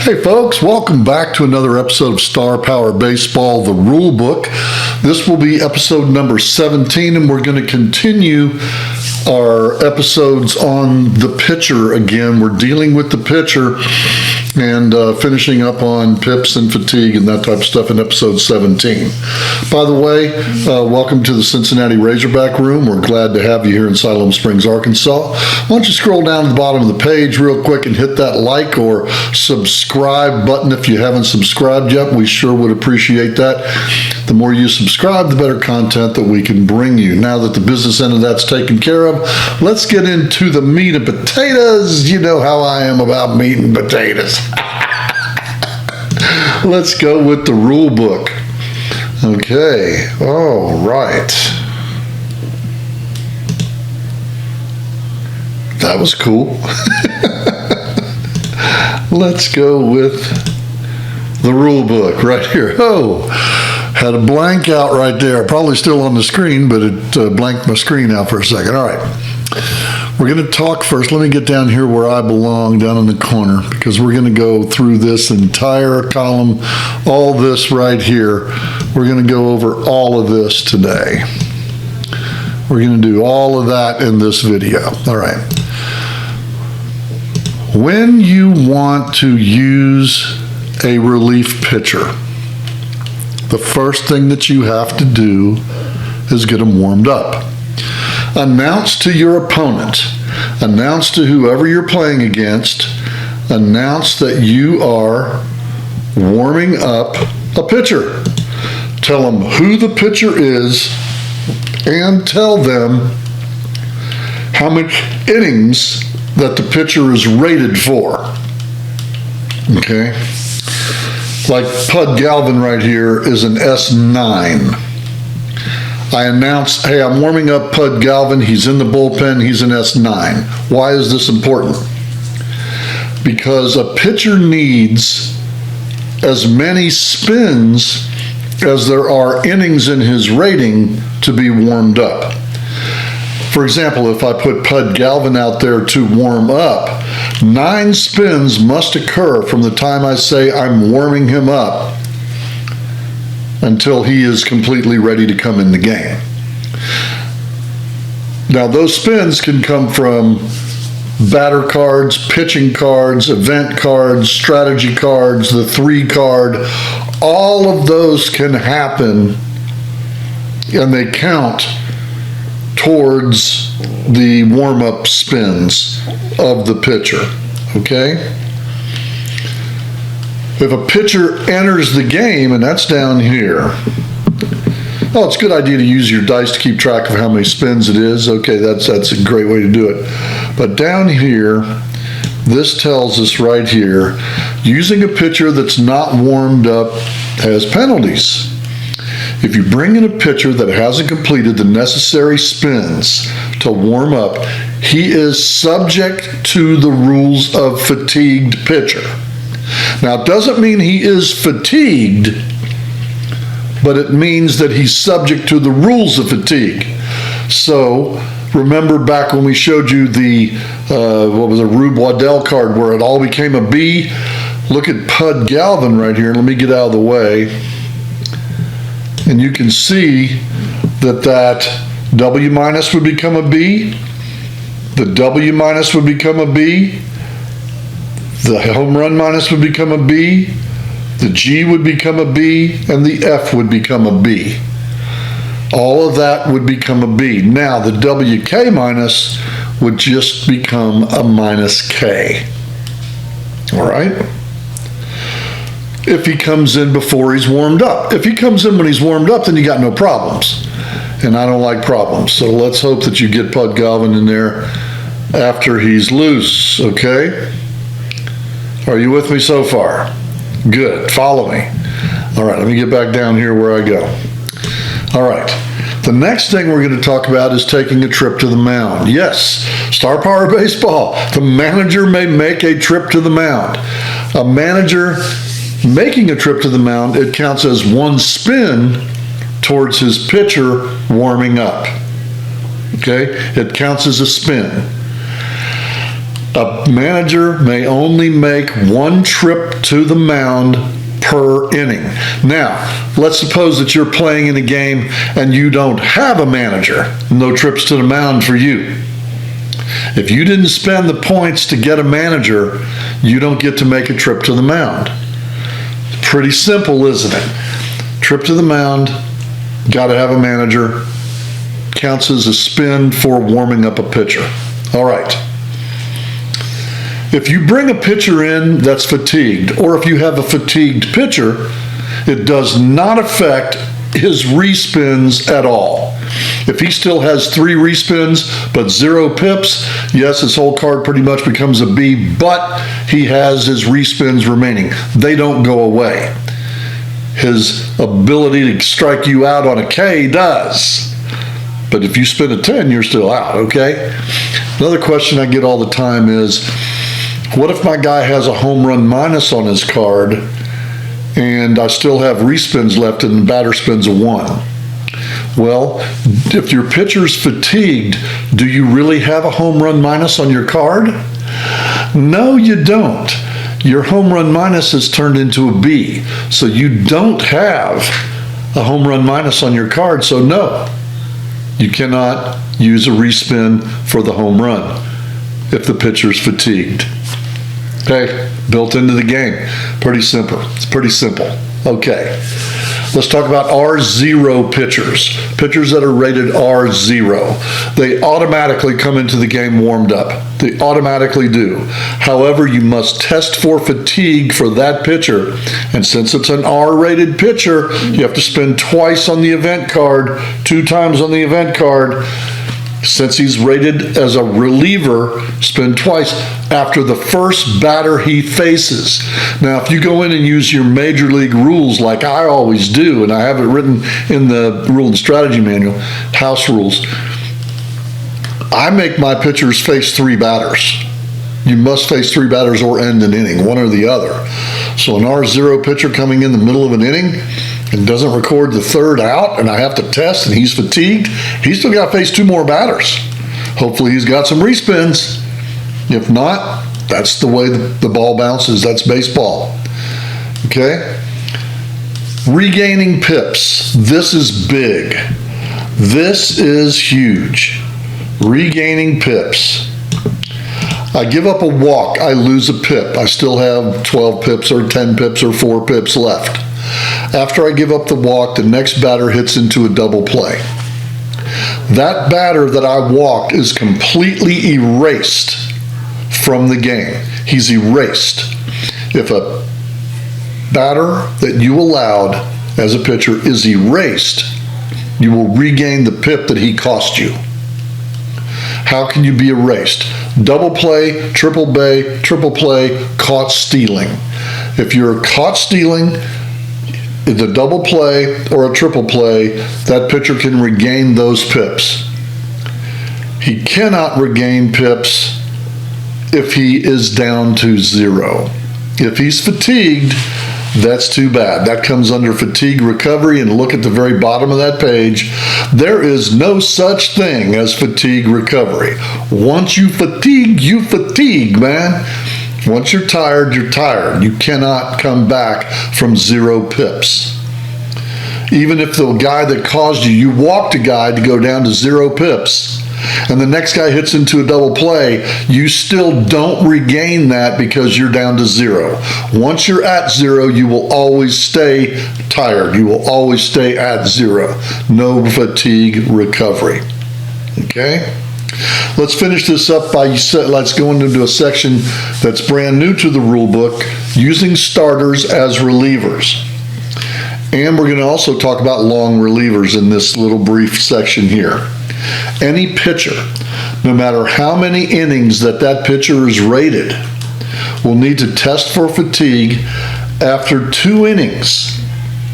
Hey folks, welcome back to another episode of Star Power Baseball, the Rulebook. This will be episode number 17, and we're going to continue our episodes on the pitcher again. We're dealing with the pitcher and finishing up on pips and fatigue and that type of stuff in episode 17. By the way, welcome to the Cincinnati Razorback Room. We're glad to have you here in Siloam Springs, Arkansas. Why don't you scroll down to the bottom of the page real quick and hit that like or subscribe button if you haven't subscribed yet. We sure would appreciate that. The more you subscribe, the better content that we can bring you. Now that the business end of that's taken care of, let's get into the meat and potatoes. You know how I am about meat and potatoes. Let's go with the rule book. Okay, all right. That was cool. Let's go with the rule book right here. Oh, had a blank out right there. Probably still on the screen, but it blanked my screen out for a second. All right. We're going to talk first. Let me get down here where I belong, down in the corner, because we're going to go through this entire column, all this right here. We're going to go over all of this today. We're going to do all of that in this video. All right. When you want to use a relief pitcher, the first thing that you have to do is get them warmed up. Announce to your opponent, announce to whoever you're playing against, announce that you are warming up a pitcher. Tell them who the pitcher is and tell them how many innings that the pitcher is rated for. Okay? Like Pud Galvin right here is an S9. I announced, hey, I'm warming up Pud Galvin. He's in the bullpen. He's an S9. Why is this important? Because a pitcher needs as many spins as there are innings in his rating to be warmed up. For example, if I put Pud Galvin out there to warm up, 9 spins must occur from the time I say I'm warming him up until he is completely ready to come in the game. Now, those spins can come from batter cards, pitching cards, event cards, strategy cards, the 3 card. All of those can happen, and they count towards the warm-up spins of the pitcher, okay? If a pitcher enters the game, and that's down here, oh, it's a good idea to use your dice to keep track of how many spins it is. Okay, that's a great way to do it. But down here, this tells us right here, using a pitcher that's not warmed up has penalties. If you bring in a pitcher that hasn't completed the necessary spins to warm up, he is subject to the rules of fatigued pitcher. Now, it doesn't mean he is fatigued, but it means that he's subject to the rules of fatigue. So, remember back when we showed you the, Rube Waddell card where it all became a B? Look at Pud Galvin right here. Let me get out of the way. And you can see that W minus would become a B. The W minus would become a B. The home run minus would become a B. The G would become a B. And the F would become a B. All of that would become a B. Now, the WK minus would just become a minus K. All right? If he comes in before he's warmed up. If he comes in when he's warmed up, then you got no problems. And I don't like problems. So let's hope that you get Pud Galvin in there after he's loose, okay? Are you with me so far? Good. Follow me. All right, let me get back down here where I go. All right. The next thing we're going to talk about is taking a trip to the mound. Yes, Star Power Baseball. The manager may make a trip to the mound. A manager making a trip to the mound, it counts as 1 spin towards his pitcher warming up. Okay? It counts as a spin. A manager may only make one trip to the mound per inning. Now, let's suppose that you're playing in a game and you don't have a manager. No trips to the mound for you. If you didn't spend the points to get a manager, you don't get to make a trip to the mound. Pretty simple, isn't it? Trip to the mound, got to have a manager, counts as a spin for warming up a pitcher. All right. If you bring a pitcher in that's fatigued, or if you have a fatigued pitcher, it does not affect his respins at all. If he still has 3 respins but 0 pips, yes, his whole card pretty much becomes a B, but he has his respins remaining. They don't go away. His ability to strike you out on a K does. But if you spin a 10, you're still out, okay? Another question I get all the time is, what if my guy has a home run minus on his card and I still have respins left and the batter spins a 1? Well, if your pitcher's fatigued, do you really have a home run minus on your card? No, you don't. Your home run minus is turned into a B, so you don't have a home run minus on your card, so no, you cannot use a respin for the home run if the pitcher's fatigued. Okay, built into the game. Pretty simple. It's pretty simple. Okay, let's talk about R0 pitchers. Pitchers that are rated R0. They automatically come into the game warmed up. They automatically do. However, you must test for fatigue for that pitcher. And since it's an R-rated pitcher, you have to spend twice on the event card, 2 times on the event card. Since he's rated as a reliever, spend twice after the first batter he faces. Now, if you go in and use your major league rules like I always do, and I have it written in the rule and strategy manual, house rules, I make my pitchers face 3 batters. You must face 3 batters or end an inning, one or the other. So an R0 pitcher coming in the middle of an inning and doesn't record the 3rd out, and I have to test and he's fatigued, he's still got to face 2 more batters. Hopefully he's got some respins. If not, that's the way the ball bounces. That's baseball. Okay? Regaining pips. This is big. This is huge. Regaining pips. I give up a walk, I lose a pip. I still have 12 pips or 10 pips or 4 pips left. After I give up the walk, the next batter hits into a double play. That batter that I walked is completely erased from the game. He's erased. If a batter that you allowed as a pitcher is erased, you will regain the pip that he cost you. How can you be erased? Double play, triple play, caught stealing. If you're caught stealing, the double play or a triple play, that pitcher can regain those pips. He cannot regain pips if he is down to 0. If he's fatigued, that's too bad. That comes under fatigue recovery, and look at the very bottom of that page. There is no such thing as fatigue recovery. Once you fatigue, man. Once you're tired, you're tired. You cannot come back from 0 pips. Even if the guy that caused you walked a guy to go down to 0 pips, and the next guy hits into a double play, you still don't regain that because you're down to 0. Once you're at 0, you will always stay tired. You will always stay at 0. No fatigue recovery. Okay? Let's finish this up by, let's go into a section that's brand new to the rule book, using starters as relievers. And we're going to also talk about long relievers in this little brief section here. Any pitcher, no matter how many innings that pitcher is rated, will need to test for fatigue after 2 innings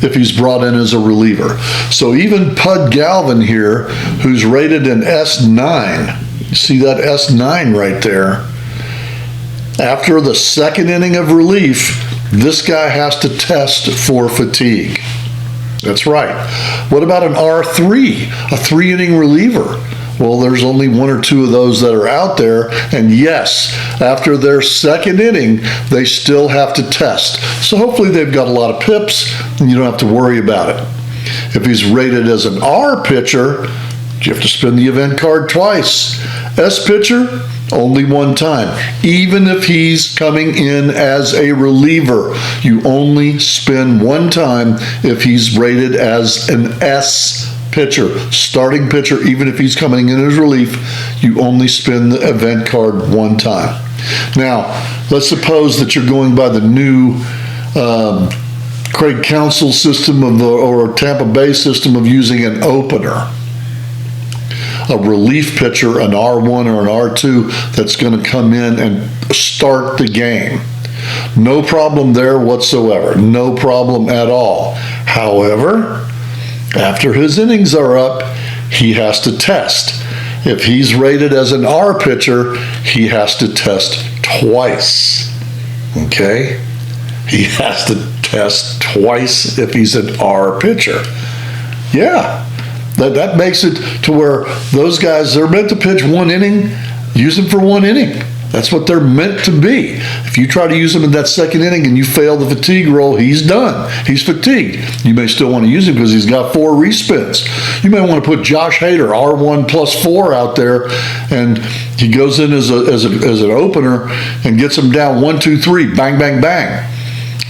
if he's brought in as a reliever. So even Pud Galvin here, who's rated an S9, you see that S9 right there, after the 2nd inning of relief, this guy has to test for fatigue. That's right. What about an R3, a 3-inning reliever? Well, there's only one or two of those that are out there. And yes, after their second inning, they still have to test. So hopefully they've got a lot of pips and you don't have to worry about it. If he's rated as an R pitcher, you have to spin the event card twice. S pitcher, only one time. Even if he's coming in as a reliever, you only spin one time if he's rated as an S pitcher. Starting pitcher, even if he's coming in as relief, you only spin the event card one time. Now, let's suppose that you're going by the new Craig Counsell system or Tampa Bay system of using an opener. A relief pitcher, an R1 or an R2 that's going to come in and start the game. No problem there whatsoever. No problem at all. However, after his innings are up, he has to test. If he's rated as an R pitcher, he has to test twice. Okay? He has to test twice if he's an R pitcher. Yeah. That makes it to where those guys, they're meant to pitch one inning, use them for one inning. That's what they're meant to be. If you try to use them in that second inning and you fail the fatigue roll, he's done. He's fatigued. You may still want to use him because he's got 4 respins. You may want to put Josh Hader, R1 plus 4 out there, and he goes in as an opener and gets him down 1, 2, 3, bang, bang, bang.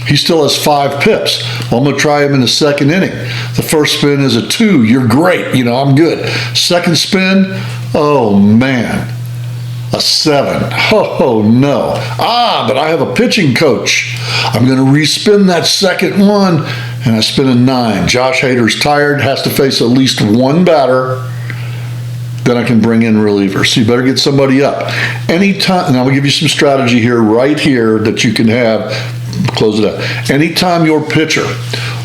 He still has 5 pips. Well, I'm going to try him in the second inning. The first spin is a 2. You're great. I'm good. Second spin, oh, man, a 7. Oh, no. But I have a pitching coach. I'm going to respin that second one, and I spin a 9. Josh Hader's tired, has to face at least one batter. Then I can bring in relievers. So you better get somebody up. Anytime, and I'm going to give you some strategy here, right here, that you can have. Close it up. Anytime your pitcher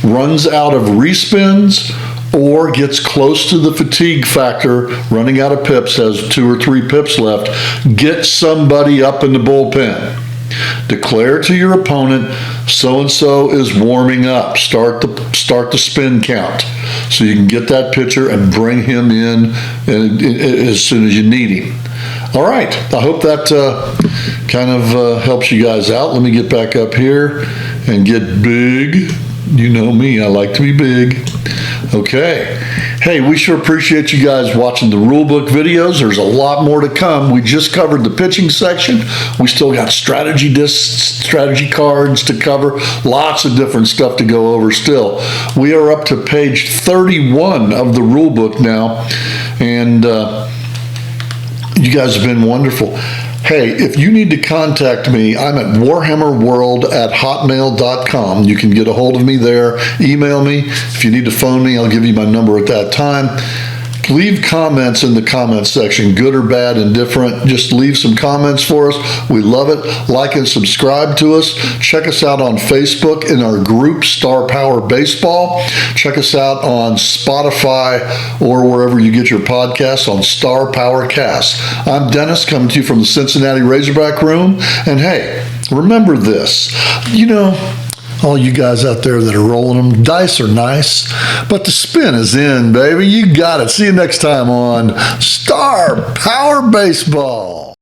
runs out of respins or gets close to the fatigue factor, running out of pips, has 2 or 3 pips left, get somebody up in the bullpen. Declare to your opponent, so-and-so is warming up. Start the spin count so you can get that pitcher and bring him in as soon as you need him. All right, I hope that kind of helps you guys out. Let me get back up here and get big. You know me, I like to be big. Okay. Hey, we sure appreciate you guys watching the Rulebook videos. There's a lot more to come. We just covered the pitching section. We still got strategy discs, strategy cards to cover. Lots of different stuff to go over still. We are up to page 31 of the Rulebook now. And you guys have been wonderful. Hey, if you need to contact me, I'm at warhammerworld@hotmail.com. You can get a hold of me there. Email me. If you need to phone me, I'll give you my number at that time. Leave comments in the comments section, good or bad, indifferent. Just leave some comments for us. We love it. Like and subscribe to us. Check us out on Facebook in our group, Star Power Baseball. Check us out on Spotify or wherever you get your podcasts on Star Power Cast. I'm Dennis, coming to you from the Cincinnati Razorback Room. And hey, remember this. All you guys out there that are rolling them, dice are nice, but the spin is in, baby. You got it. See you next time on Star Power Baseball.